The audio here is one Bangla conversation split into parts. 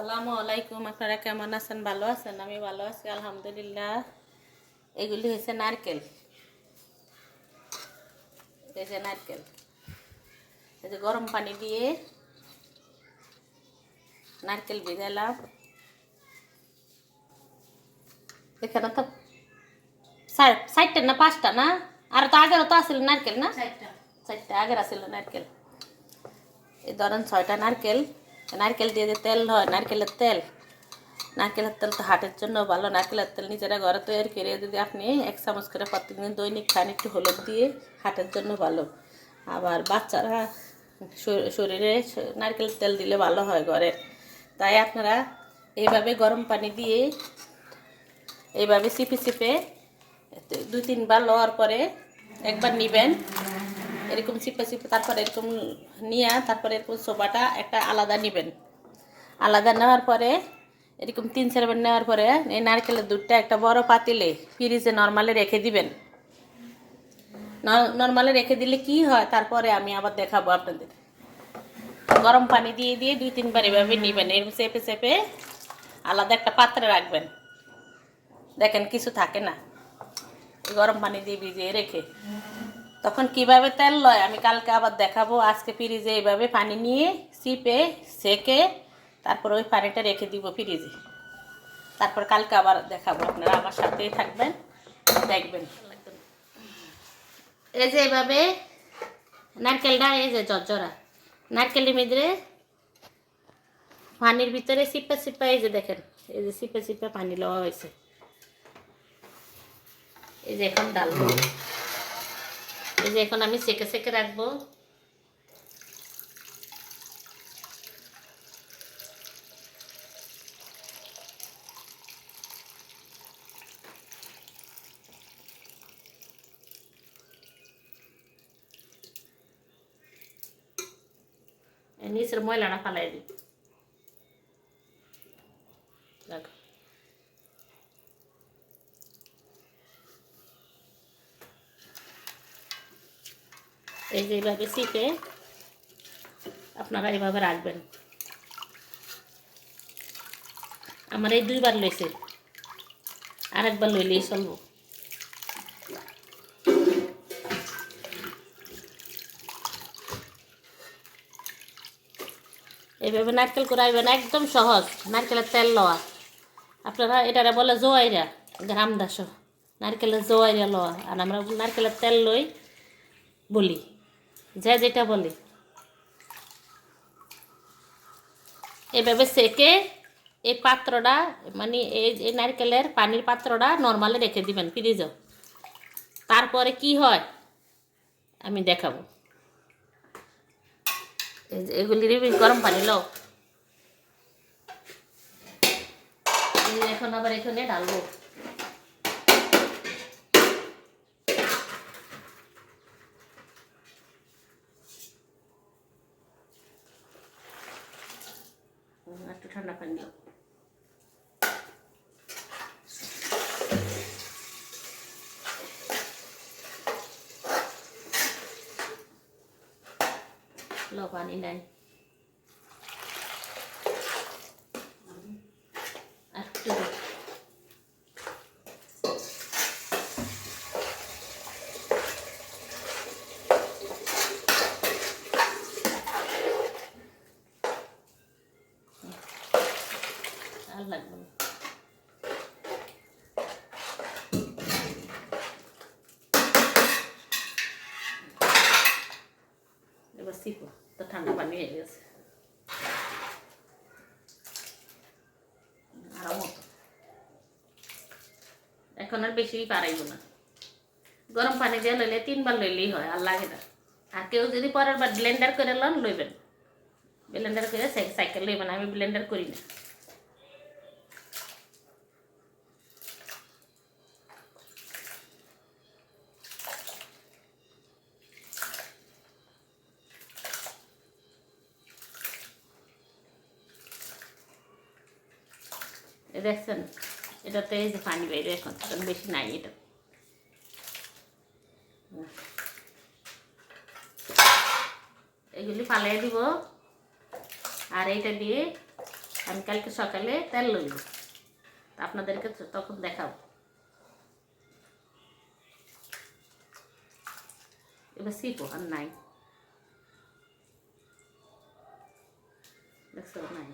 আসসালামু আলাইকুম। আপনারা কেমন আছেন? ভালো আছেন? আমি ভালো আছি আলহামদুলিল্লাহ। এগুলি হচ্ছে নারকেল। এই যে নারকেল, এই যে গরম পানি দিয়ে নারকেল ভিজালাম। এখানে তো চারটা না পাঁচটা না, আর তো আগেরও তো আসছিল নারকেল না, চারটা আগের আসছিল নারকেল। এই ধরেন 6টা নারকেল। নারকেল দিয়ে যে তেল হয়, নারকেলের তেল তো হার্টের জন্য ভালো। নারকেলের তেল নিজেরা ঘরে তৈরি করে যদি আপনি 1 চামচ করে প্রতিদিন দৈনিক খান, একটু হলুদ দিয়ে, হার্টের জন্য ভালো। আবার বাচ্চারা শরীরে নারকেল তেল দিলে ভালো হয় ঘরের। তাই আপনারা এইভাবে গরম পানি দিয়ে এইভাবে চিপে চিপে 2-3 বার লওয়ার পরে একবার নিবেন, এরকম চিপে চিপে, তারপরে এরকম নিয়ে তারপরে এরকম সোবাটা একটা আলাদা নিবেন। আলাদা নেওয়ার পরে এরকম 3-4 বার নেওয়ার পরে এই নারকেলের দুধটা একটা বড় পাতিলে ফ্রিজে নর্মালে রেখে দিবেন। নর্মালে রেখে দিলে কি হয়, তারপরে আমি আবার দেখাবো আপনাদের। গরম পানি দিয়ে দিয়ে 2-3 বার এভাবে নিবেন, এরকম চেপে চেপে আলাদা একটা পাত্রে রাখবেন। দেখেন কিছু থাকে না, গরম পানি দিয়ে ভিজিয়ে রেখে তখন কিভাবে তেল লয় আমি কালকে আবার দেখাবো। আজকে ফ্রিজে এইভাবে পানি নিয়ে চিপে সেকে তারপর ওই পানিটা রেখে দিব ফ্রিজে। তারপর কালকে আবার দেখাবো, আপনারা আমার সাথেই থাকবেন, দেখবেন। এই যে এইভাবে নারকেলটা, এই যে জর্জরা নারকেলের মধ্যে পানির ভিতরে চিপা চিপা, এই যে দেখেন, এই যে চিপা চিপা পানি লওয়া হয়েছে। এই যে এখন ডালবো, এই যে এখন আমি সেকে সেকে রাখবো। নিচের ময়লাটা ফালাই দিই। এই যে এইভাবে চিপে আপনারা এইভাবে রাখবেন। আমার এই 2 বার লইছে, আরেকবার লইলেই চলবো। এইভাবে নারকেল কুড়াইবেন, একদম সহজ। নারকেলের তেল লওয়া, আপনারা এটারে বলে জোয়াইরা, গ্রামদাস নারকেলের জোয়াইরা লওয়া, আর আমরা নারকেলের তেল লই বলি, যে যেটা বলি। এভাবে সেকে এই পাত্রটা, মানে এই নারকেলের পানির পাত্রটা নর্মালে রেখে দিবেন ফ্রিজে। তারপরে কি হয় আমি দেখাবো। এগুলি গরম পানি লো, এখন আবার এখানে ঢালবো। একটু ঠান্ডা পানি দাও। লো পানি নাই, একটু আর লাগবে না। এবার শিখো তো, ঠান্ডা পানি হয়ে গেছে। আরো মতো এখন আর বেশি পারাইব না। গরম পানি দিয়ে লইলে 3 বার লইলেই হয়, আর লাগে না। আর কেউ যদি পরের বার ব্লেন্ডার করে লইবেন, ব্লেন্ডার করে সাইকেল লইবেন, আমি ব্লেন্ডার করি না। দেখছেন, এটাতে এই যে পানি বাইরে, এখন বেশি নাই। এটা এগুলি ফালাই দিব, আর এইটা দিয়ে আমি কালকে সকালে তেল লইব, আপনাদেরকে তখন দেখাবো। এবার সিপো আর নাই, দেখছো নাই।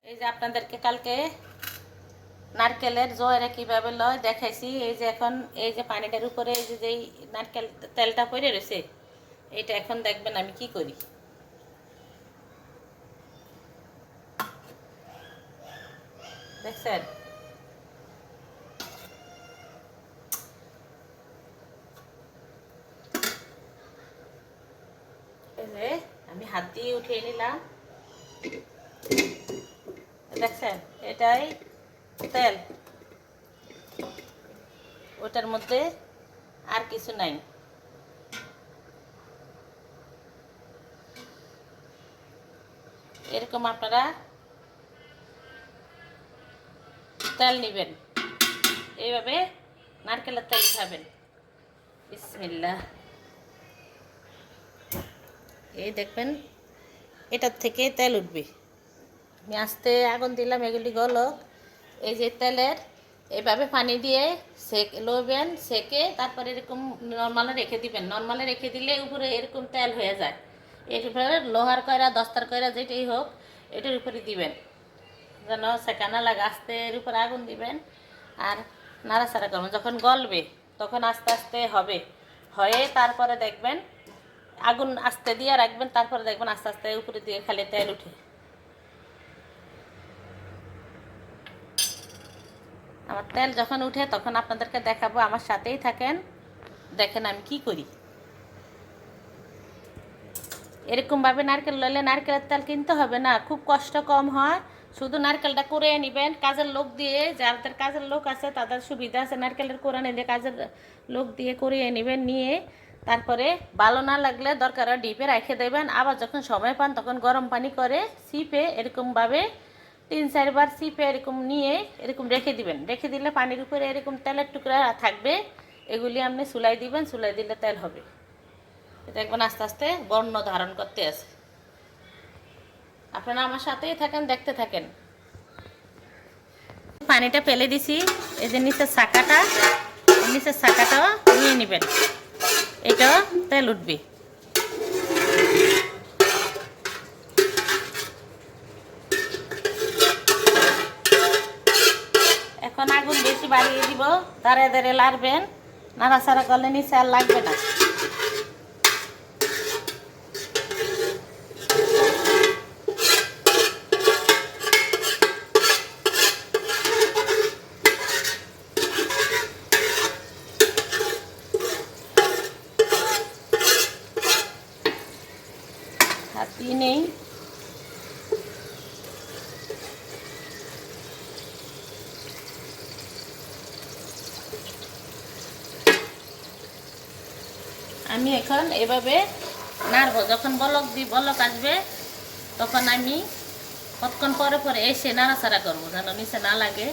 এই যে আপনাদেরকে কালকে নারকেলের জয়রা কিভাবে লয় দেখাইছি। এই যে এখন এই যে পানিটার উপরে এই যে যেই নারকেল তেলটা পড়ে রয়েছে, এটা এখন দেখবেন আমি কি করি। দেখছেন, এই যে আমি হাত দিয়ে উঠিয়ে নিলাম, দেখছেন এটাই তেল, ওটার মধ্যে আর কিছু নাই। এরকম আপনারা তেল নেবেন, এইভাবে নারকেলের তেল খাবেন। বিসমিল্লাহ। এই দেখবেন এটার থেকে তেল উঠবে। আমি আস্তে আগুন দিলাম, এগুলি গলক। এই যে তেলের এইভাবে পানি দিয়ে লইবেন, সেকে তারপরে এরকম নর্মালে রেখে দিবেন। নর্মালে রেখে দিলে উপরে এরকম তেল হয়ে যায়। এর উপরে লোহার কয়রা দস্তার কয়রা যেটাই হোক এটার উপরে দিবেন, যেন সেকানা লাগে। আস্তে এর উপরে আগুন দিবেন আর নাড়াচাড়া করবেন। যখন গলবে তখন আস্তে আস্তে হবে, হয়ে তারপরে দেখবেন আগুন আস্তে দিয়ে রাখবেন, তারপরে দেখবেন আস্তে আস্তে উপরে দিয়ে খালি তেল উঠে। আমার তেল যখন উঠে তখন আপনাদেরকে দেখাবো, আমার সাথেই থাকেন, দেখেন আমি কি করি। এরকমভাবে নারকেল লইলে নারকেলের তেল কিনতে হবে না, খুব কষ্ট কম হয়। শুধু নারকেলটা কুড়িয়ে নেবেন, কাজের লোক দিয়ে, যাদের কাজের লোক আছে তাদের সুবিধা আছে, নারকেলের কোরানি দিয়ে কাজের লোক দিয়ে কুড়িয়ে নেবেন। নিয়ে তারপরে ভালো না লাগলে দরকার হয় ডিপে রেখে দেবেন। আবার যখন সময় পান তখন গরম পানি করে সিপে এরকমভাবে 3-4 বার সিপে এরকম নিয়ে এরকম রেখে দিবেন। রেখে দিলে পানির উপরে এরকম তেলের টুকরা থাকবে, এগুলি আপনি চুলাই দিবেন, চুলাই দিলে তেল হবে। দেখবেন আস্তে আস্তে বর্ণ ধারণ করতে আছে। আপনারা আমার সাথেই থাকেন, দেখতে থাকেন। পানিটা ফেলে দিছি, এই যে নিচের শাখাটা নিয়ে নেবেন, এটা তেল উঠবে। এখন আগুন বেশি বাড়িয়ে দিব, দাঁড়ে দাঁড়ে লাড়বেন, নাড়াচাড়া করলে নিচে আর লাগবে না। হাত দিয়ে নেই, আমি এখন এভাবে নাড়বো। যখন বলক আসবে তখন আমি কতক্ষণ পরে পরে এসে নাড়াচাড়া করবো, যেন নিচে না লাগে।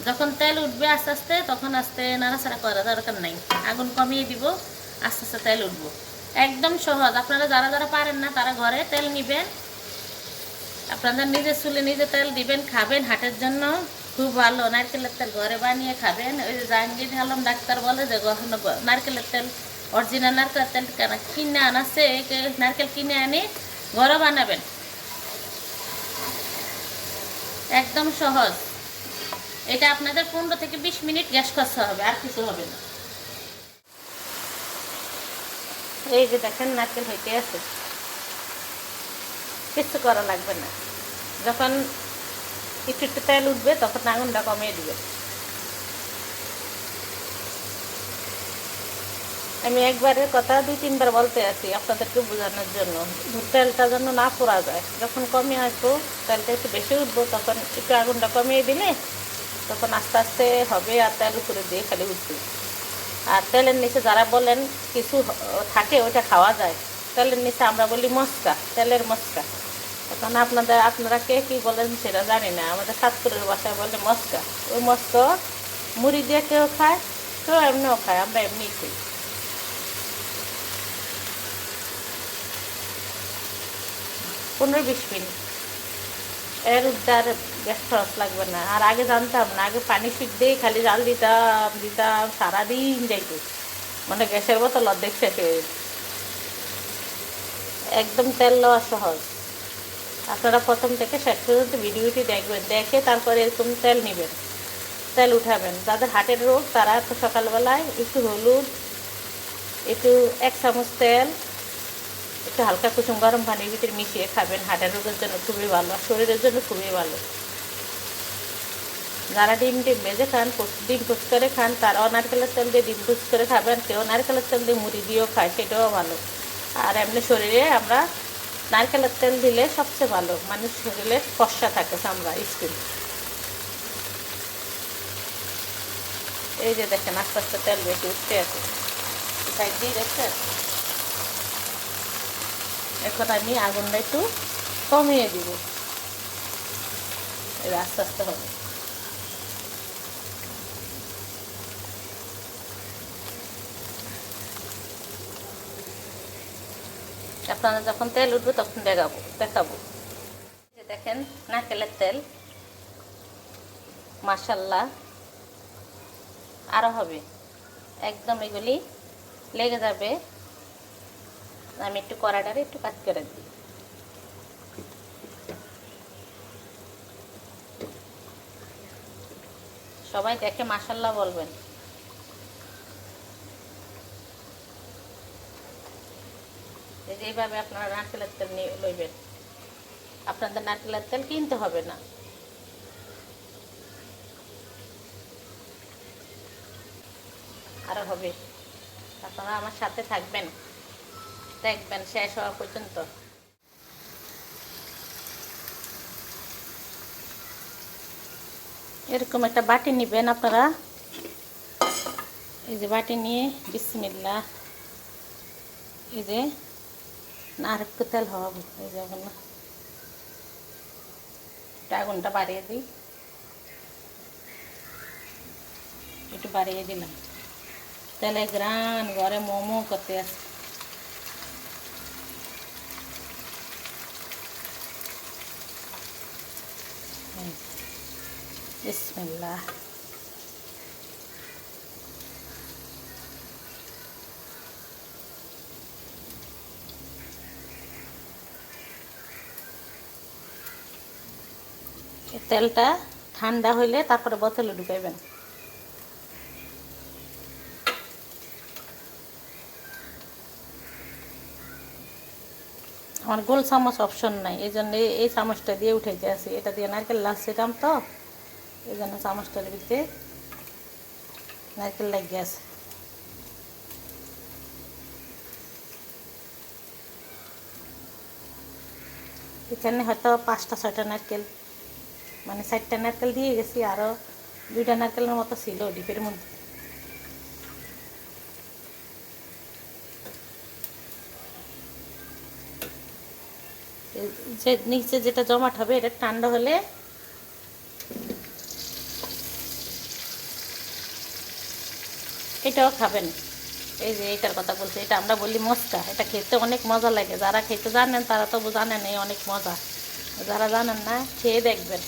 যখন তেল উঠবে আস্তে আস্তে তখন আস্তে নাড়াচাড়া করার দরকার নাই, আগুন কমিয়ে দিব, আস্তে আস্তে তেল উঠবো। একদম সহজ। আপনারা যারা যারা পারেন না তারা ঘরে তেল নেবেন, আপনাদের নিজের চুলে নিজে তেল দিবেন, খাবেন। হাটের জন্য খুব ভালো, নারকেলের তেল ঘরে বানিয়ে খাবেন। ওই যে জাহাঙ্গীর আলম ডাক্তার বলে যে নারকেলের তেল, অরিজিনাল নারকেলের তেল কিনে আনাচ্ছে, নারকেল কিনে আনি ঘরে বানাবেন, একদম সহজ। এটা আপনাদের 15 থেকে 20 মিনিট গ্যাস করতে হবে, আর কিছু হবে না। এই যে দেখেন নারকেল হইতে আছে, কিছু করা লাগবে না। যখন একটু একটু তেল উঠবে তখন আগুনটা কমিয়ে দিবে। আমি একবারের কথা 2-3 বার বলতে আছি আপনাদেরকে বোঝানোর জন্য, তেলটা যেন না পোড়া যায়। যখন কমিয়ে আসবো, তেলটা একটু বেশি উঠবো, তখন একটু আগুনটা কমিয়ে দিলে তখন আস্তে আস্তে হবে, আর তেল উপরে দিয়ে খালি উঠবে। আর তেলের নিচে যারা বলেন কিছু থাকে ওইটা খাওয়া যায়, তেলের নিচে আমরা বলি মস্কা, তেলের মস্কা। এখন আপনারা কে কী বলেন সেটা জানি না, আমাদের সাতপুরের বাসায় বলে মস্কা। ওই মস্কা মুড়ি দিয়ে কেউ খায়, কেউ এমনিও খায়, আমরা এমনিই খাই। 15-20 মিনিট। এর উদ্ধার গ্যাস খরচ লাগবে না। আর আগে জানতাম না, আগে পানি সিদ্ধেই খালি জাল দিতাম দিতাম, সারাদিন যাইতো, মানে গ্যাসের বোতল অর্ধেক শেষ হয়ে যেত। একদম তেল লওয়া সহজ। আপনারা প্রথম থেকে শেষ পর্যন্ত ভিডিওটি দেখবেন, দেখে তারপরে এরকম তেল নেবেন, তেল উঠাবেন। যাদের হার্টের রোগ তারা তো সকালবেলায় একটু হলুদ, একটু 1 চামচ তেল, একটু হালকা কুসুম গরম পানির ভিতরে মিশিয়ে খাবেন। হার্টের রোগের জন্য খুবই ভালো, আর শরীরের জন্য খুবই ভালো। যারা ডিম ভেজে খান, ডিম পোচ করে খান, তারাও নারকেলের তেল দিয়ে ডিম পোচ করে খাবেন। কেউ নারকেলের তেল দিয়ে মুড়ি দিয়েও খায়, সেটাও ভালো। আর এমনি শরীরে আমরা নারকেলের তেল দিলে সবচেয়ে ভালো, মানুষ শরীরে ফর্সা থাকে, চামড়া, স্কিন। এই যে দেখেন আস্তে আস্তে তেল বেশি উঠতে আছে, সাইড দিয়ে দেখছেন। এখন আমি আগুনটা একটু কমিয়ে দিব, এই আস্তে আস্তে হবে। আপনারা যখন তেল উঠবে তখন দেখাবো। দেখেন নারকেলের তেল, মাশাল্লাহ, আরও হবে, একদম এগুলি লেগে যাবে। আমি একটু কড়াটারে একটু কাজ করে দিই। সবাই দেখে মাশাল্লাহ বলবেন। এইভাবে আপনারা নারকেলের তেল নিয়ে লইবেন, আপনাদের নারকেলের তেল কিনতে হবে না। আরও হবে, আপনারা আমার সাথে থাকবেন, দেখবেন শেষ হওয়া পর্যন্ত। এরকম একটা বাটি নেবেন আপনারা, এই যে বাটি নিয়ে বিসমিল্লাহ, এই যে আর একটু তেল হবে, এই যে এখন আগুনটা বাড়িয়ে দিই, একটু বাড়িয়ে দিলাম। তেলে গ্রান ঘরে মোমো করতে আসে। বিসমিল্লাহ। তেলটা ঠান্ডা হইলে তারপরে বোতলে ঢুকাইবেন। আমার গোল চামচ অপশন নাই, এই জন্য এই চামচটা দিয়ে উঠাইতে আসি। এটা দিয়ে নারকেল লাগছিলাম তো, এই জন্য চামচটার ভিতরে নারকেল লাগিয়ে আছে। এখানে হয়তো 5টা-6টা নারকেল, মানে 4টা নারকেল দিয়ে গেছি, আরও 2টা নারকেলের মতো ছিল ডিপের মধ্যে। যে নিচে যেটা জমাট হবে এটা ঠান্ডা হলে এটাও খাবেন। এই যে এটার কথা বলছি, এটা আমরা বলি মস্কা। এটা খেতে অনেক মজা লাগে, যারা খেতে জানেন তারা তো জানেন এই অনেক মজা, যারা জানেন না খেয়ে দেখবেন।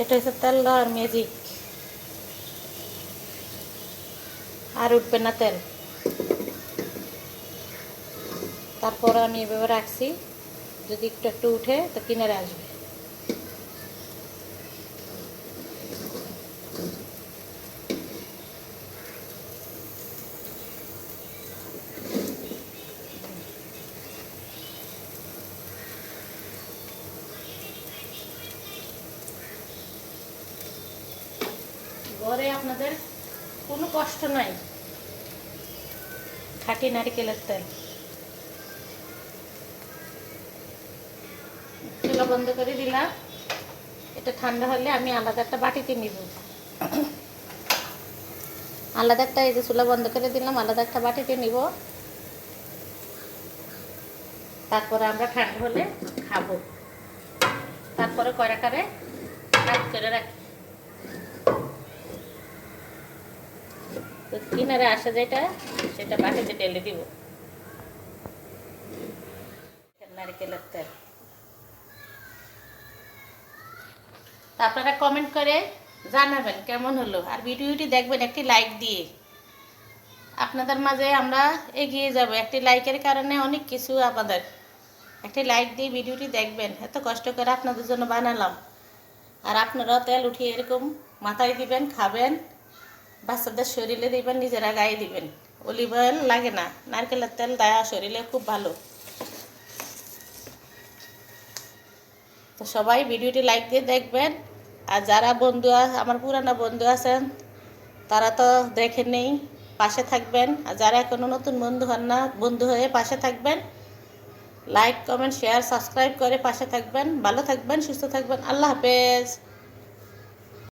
এটা হচ্ছে তেল আর ম্যাজিক, আর উঠবে না তেল। তারপর আমি এভাবে রাখছি, যদি একটু একটু উঠে তো কিনারে আসবে। ঘরে আপনাদের কোনো কষ্ট নাই, খাঁটি নারকেলের তেল। চুলা বন্ধ করে দিলাম। এটা ঠান্ডা হলে আমি আলাদা একটা বাটিতে নিব। আলাদা একটা, এই যে চুলা বন্ধ করে দিলাম, আলাদা একটা বাটিতে নিব। তারপরে আমরা ঠান্ডা হলে খাবো। তারপরে কড়াটারে কাজ করে রাখি। তো কিনারে আসে যেটা, সেটা বাটিতে ঢেলে দিব। নারকেলের তেল। তা আপনারা কমেন্ট করে জানাবেন কেমন হলো, আর ভিডিওটি দেখবেন একটি লাইক দিয়ে। আপনাদের মাঝে আমরা এগিয়ে যাব, একটি লাইকের কারণে অনেক কিছু। আপনাদের একটি লাইক দিয়ে ভিডিওটি দেখবেন, এত কষ্ট করে আপনাদের জন্য বানালাম। আর আপনারাও তেল উঠিয়ে এরকম মাথায় দিবেন, খাবেন, বাচ্চাদের শরীরে দিবেন, নিজেরা গায়ে দিবেন। অলিভ অয়েল লাগে না, নারকেলের তেল দেওয়া শরীরে খুব ভালো। তো সবাই ভিডিওটি লাইক দিয়ে দেখবেন। আর যারা বন্ধু আমার পুরানো বন্ধু আছেন তারা তো দেখে নেই, পাশে থাকবেন। আর যারা এখনও নতুন বন্ধু হন না, বন্ধু হয়ে পাশে থাকবেন। লাইক, কমেন্ট, শেয়ার, সাবস্ক্রাইব করে পাশে থাকবেন। ভালো থাকবেন, সুস্থ থাকবেন। আল্লাহ হাফেজ।